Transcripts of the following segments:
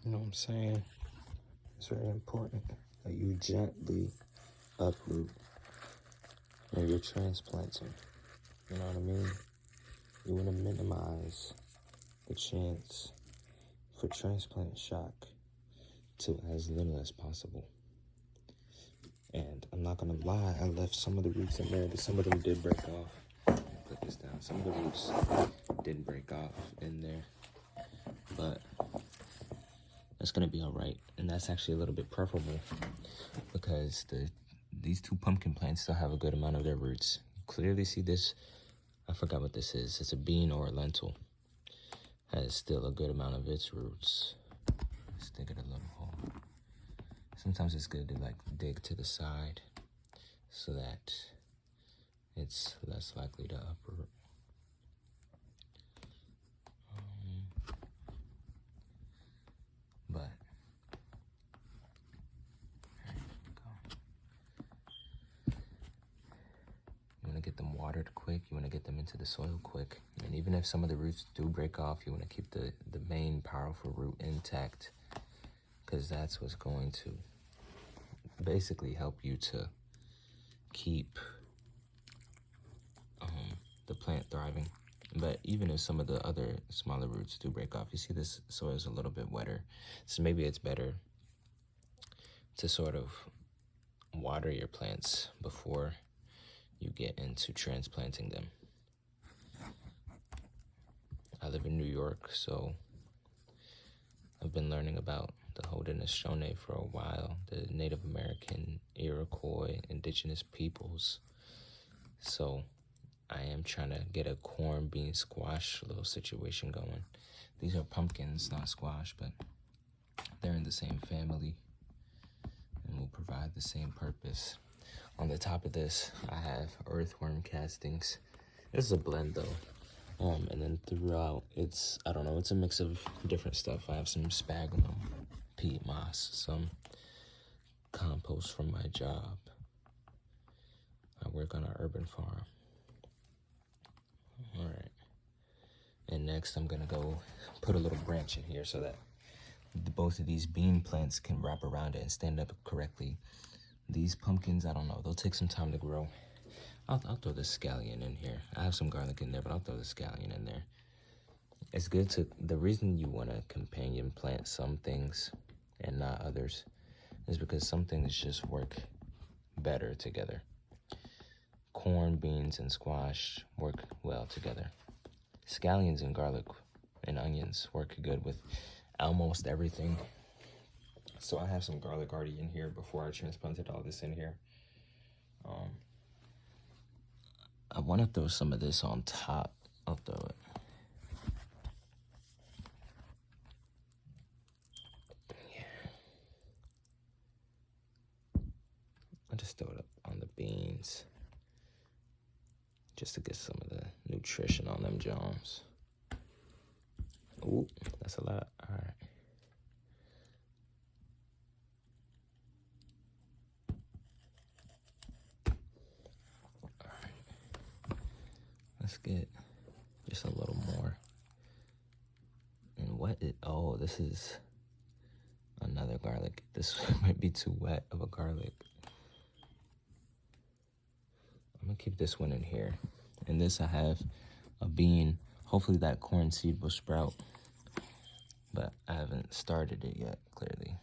You know what I'm saying? It's very important that you gently uproot when you're transplanting. You know what I mean? You want to minimize the chance for transplant shock to as little as possible. And I'm not gonna lie, I left some of the roots in there, but some of them did break off. Put this down. Some of the roots did break off in there, but that's gonna be all right. And that's actually a little bit preferable because these two pumpkin plants still have a good amount of their roots. Clearly see this, I forgot what this is. It's a bean or a lentil. Has still a good amount of its roots. Let's dig it a little hole. Sometimes it's good to like dig to the side so that it's less likely to uproot. But there you go. You want to get them watered quick. You want to get them into the soil quick. And even if some of the roots do break off, you want to keep the main powerful root intact, because that's what's going to basically help you to keep the plant thriving. But even if some of the other smaller roots do break off, you see this soil is a little bit wetter. So maybe it's better to sort of water your plants before you get into transplanting them. I live in New York, so I've been learning about the Haudenosaunee for a while, the Native American, Iroquois, indigenous peoples. So I am trying to get a corn, bean, squash little situation going. These are pumpkins, not squash, but they're in the same family and will provide the same purpose. On the top of this, I have earthworm castings. This is a blend though. And then throughout, it's, I don't know, it's a mix of different stuff. I have some sphagnum, peat moss, some compost from my job. I work on an urban farm. All right. And next I'm gonna go put a little branch in here so that both of these bean plants can wrap around it and stand up correctly. These pumpkins, I don't know, they'll take some time to grow. I'll throw the scallion in here. I have some garlic in there, but I'll throw the scallion in there. It's good to, the reason you want to companion plant some things and not others is because some things just work better together. Corn, beans, and squash work well together. Scallions and garlic and onions work good with almost everything. So I have some garlic already in here before I transplanted all this in here. I want to throw some of this on top. I'll throw it. Yeah. I'll just throw it up on the beans just to get some of the nutrition on them Jones. Ooh, that's a lot. All right. Let's get just a little more. And what it, oh, this is another garlic. This might be too wet of a garlic. I'm gonna keep this one in here. In this I have a bean. Hopefully that corn seed will sprout, but I haven't started it yet, clearly.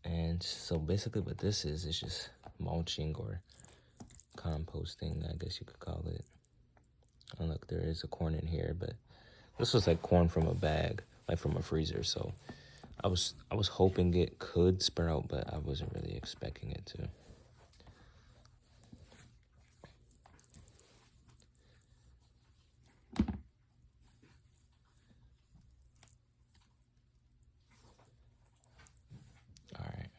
And so basically what this is just mulching or composting, I guess you could call it. And look, there is a corn in here, but this was like corn from a bag, like from a freezer. So I was hoping it could sprout, but I wasn't really expecting it to. All right,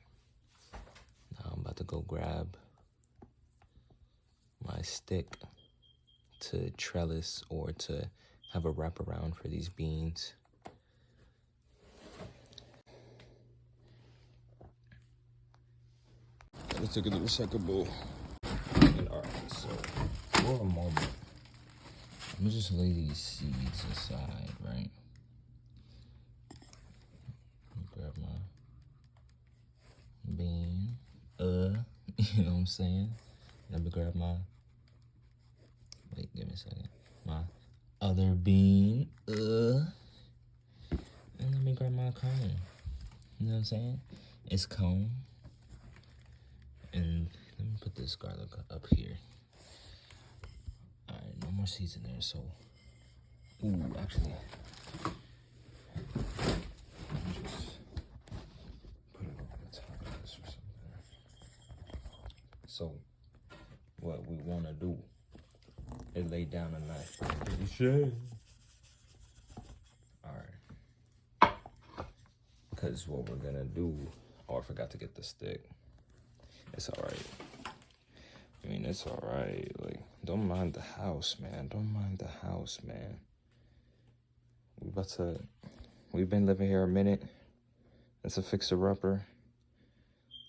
now I'm about to go grab my stick to trellis or to have a wraparound for these beans. Let's take a little second bowl. All right, so for a moment, I'm gonna just lay these seeds aside, right? I'm saying? Let me grab my, wait, give me a second. My other bean. And let me grab my cone. You know what I'm saying? It's cone. And let me put this garlic up here. Alright, no more seeds in there, so. Ooh, actually. Let me just put it over the top of this or something. So, what we want to do is lay down a nice foundation. Alright. Because what we're going to do. Oh, I forgot to get the stick. It's alright. I mean, it's alright. Like, don't mind the house, man. Don't mind the house, man. We've been living here a minute. It's a fixer-upper.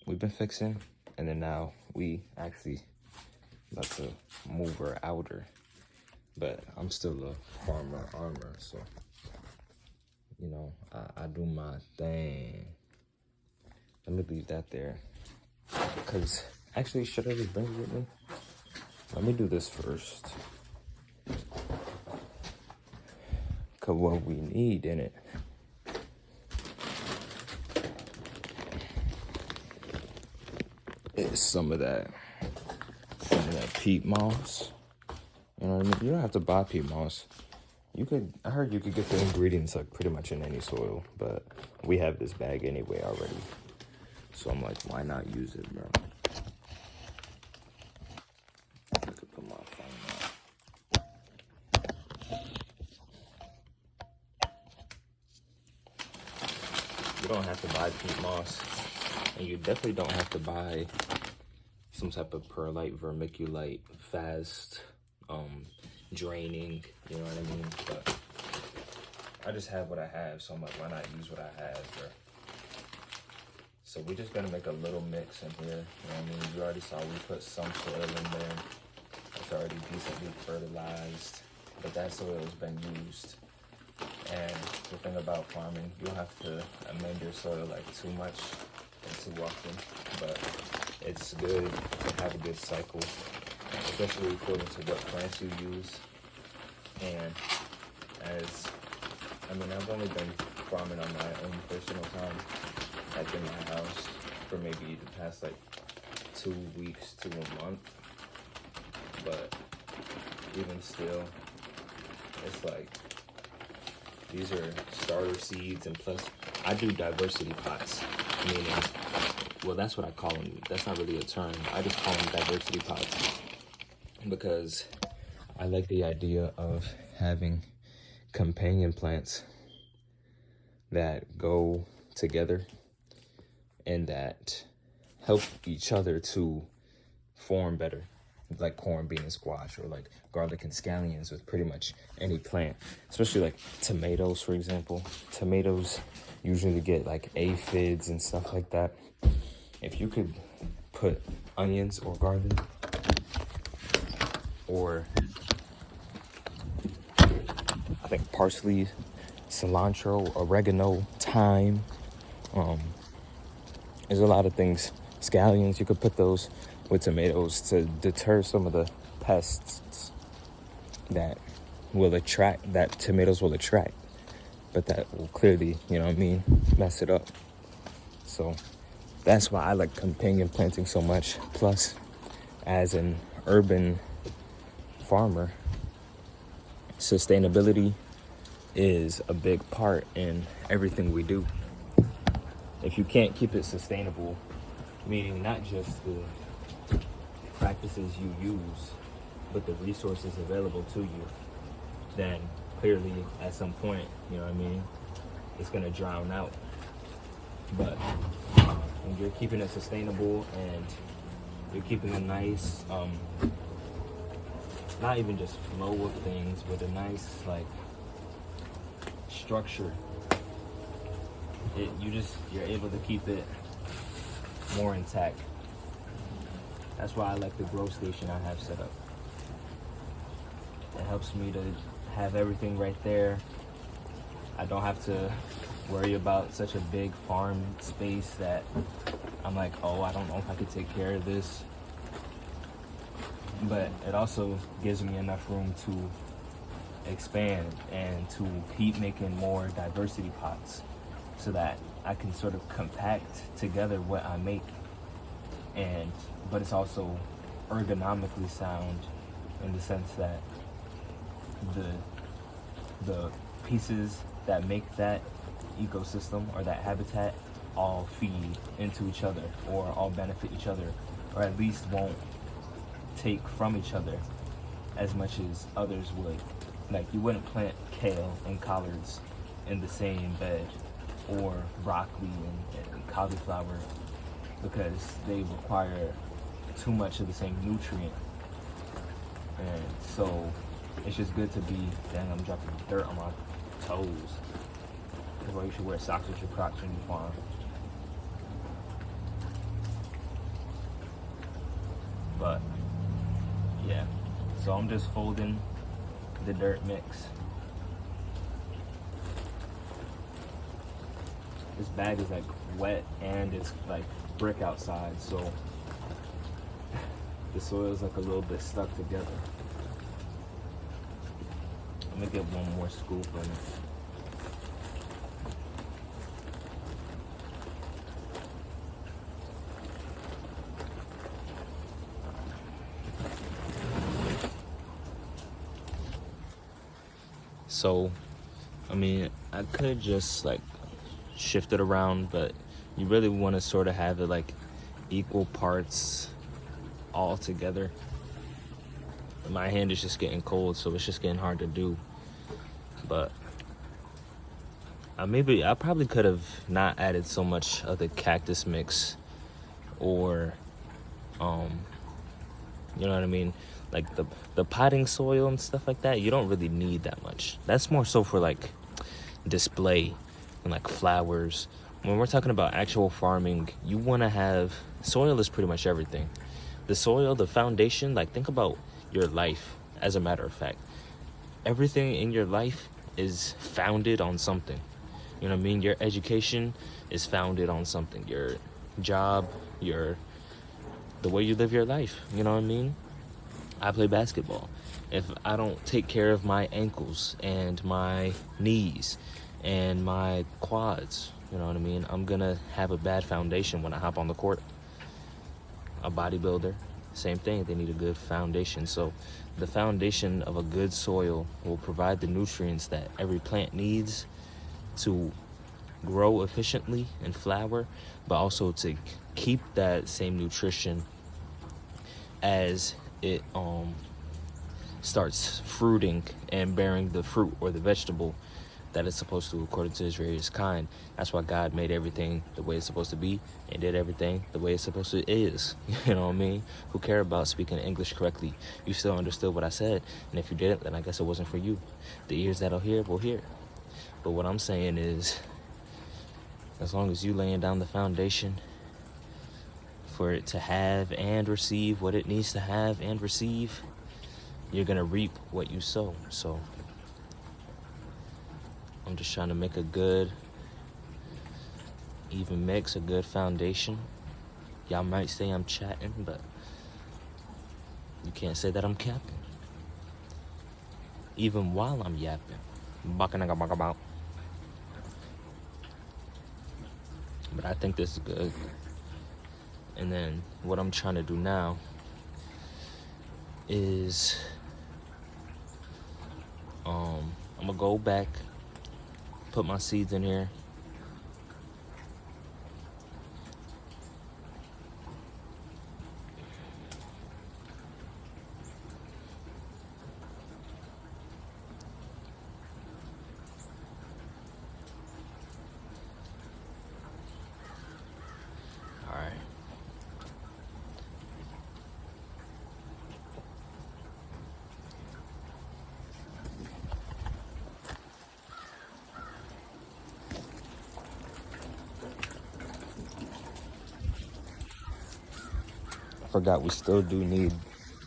We've been fixing. And then now we actually about to move her outer. But I'm still a farmer armor, so, you know, I do my thing. Let me leave that there. Because, actually, should I just bring it with me? Let me do this first. Because what we need in it is some of that peat moss. You know what I mean? You don't have to buy peat moss. I heard you could get the ingredients like pretty much in any soil, but we have this bag anyway already. So I'm like, why not use it, bro? I could put my phone out. You don't have to buy peat moss, and you definitely don't have to buy some type of perlite, vermiculite, fast draining, you know what I mean? But I just have what I have, so I'm like, why not use what I have, bro? So we're just gonna make a little mix in here, you know what I mean? You already saw we put some soil in there. It's already decently fertilized, but that soil has been used. And the thing about farming, you don't have to amend your soil like too much and too often, but it's good to have a good cycle, especially according to what plants you use. And I've only been farming on my own personal time, like in my house, for maybe the past like 2 weeks to a month. But even still, it's like, these are starter seeds, and plus I do diversity pots, meaning, well, that's what I call them. That's not really a term. I just call them diversity pots because I like the idea of having companion plants that go together and that help each other to form better, like corn, bean, and squash, or like garlic and scallions with pretty much any plant, especially like tomatoes, for example. Tomatoes usually get like aphids and stuff like that. If you could put onions or garlic or I think parsley, cilantro, oregano, thyme, there's a lot of things. Scallions, you could put those with tomatoes to deter some of the pests that tomatoes will attract, but that will clearly, you know what I mean, mess it up. So that's why I like companion planting so much. Plus, as an urban farmer, sustainability is a big part in everything we do. If you can't keep it sustainable, meaning not just the practices you use, but the resources available to you, then clearly at some point, you know what I mean, it's gonna drown out. But when you're keeping it sustainable and you're keeping a nice, not even just flow of things, but a nice like structure, you're able to keep it more intact. That's why I like the grow station I have set up. It helps me to have everything right there. I don't have to worry about such a big farm space that I'm like, oh, I don't know if I could take care of this. but it also gives me enough room to expand and to keep making more diversity pots so that I can sort of compact together what I make. But it's also ergonomically sound in the sense that the pieces that make that ecosystem or that habitat all feed into each other or all benefit each other, or at least won't take from each other as much as others would. Like, you wouldn't plant kale and collards in the same bed, or broccoli and cauliflower, because they require too much of the same nutrient. And so it's just good to be, dang, I'm dropping dirt on my toes. That's why you should wear socks with your Crocs when you farm. But yeah, so I'm just folding the dirt mix. This bag is like wet and it's like brick outside, so the soil is like a little bit stuck together. I'm gonna get one more scoop and So, I mean, I could just like shift it around, but you really want to sort of have it like equal parts all together. My hand is just getting cold, so it's just getting hard to do. But I probably could have not added so much of the cactus mix, or you know what I mean, like the potting soil and stuff like that. You don't really need that much. That's more so for like display and like flowers. When we're talking about actual farming, you want to have soil is pretty much everything. The soil, the foundation, like think about your life. As a matter of fact, everything in your life is founded on something. You know what I mean? Your education is founded on something. Your job, the way you live your life. You know what I mean? I play basketball. If I don't take care of my ankles and my knees and my quads, you know what I mean, I'm gonna have a bad foundation when I hop on the court. A bodybuilder, same thing, they need a good foundation. So the foundation of a good soil will provide the nutrients that every plant needs to grow efficiently and flower, but also to keep that same nutrition as it starts fruiting and bearing the fruit or the vegetable that it's supposed to, according to its various kind. That's why God made everything the way it's supposed to be and did everything the way it's supposed to is. You know what I mean? Who care about speaking English correctly? You still understood what I said, and if you didn't, then I guess it wasn't for you. The ears that'll hear will hear. But what I'm saying is, as long as you laying down the foundation for it to have and receive what it needs to have and receive, you're gonna reap what you sow. So I'm just trying to make a good, even mix, a good foundation. Y'all might say I'm chatting, but you can't say that I'm capping. Even while I'm yapping. But I think this is good. And then what I'm trying to do now is I'm gonna go back, put my seeds in here. All right. I forgot we still do need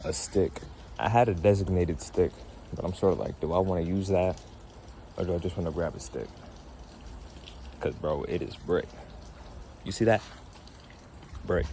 a stick. I had a designated stick, but I'm sort of like, do I want to use that, or do I just want to grab a stick? Because, bro, it is brick. You see that? Brick.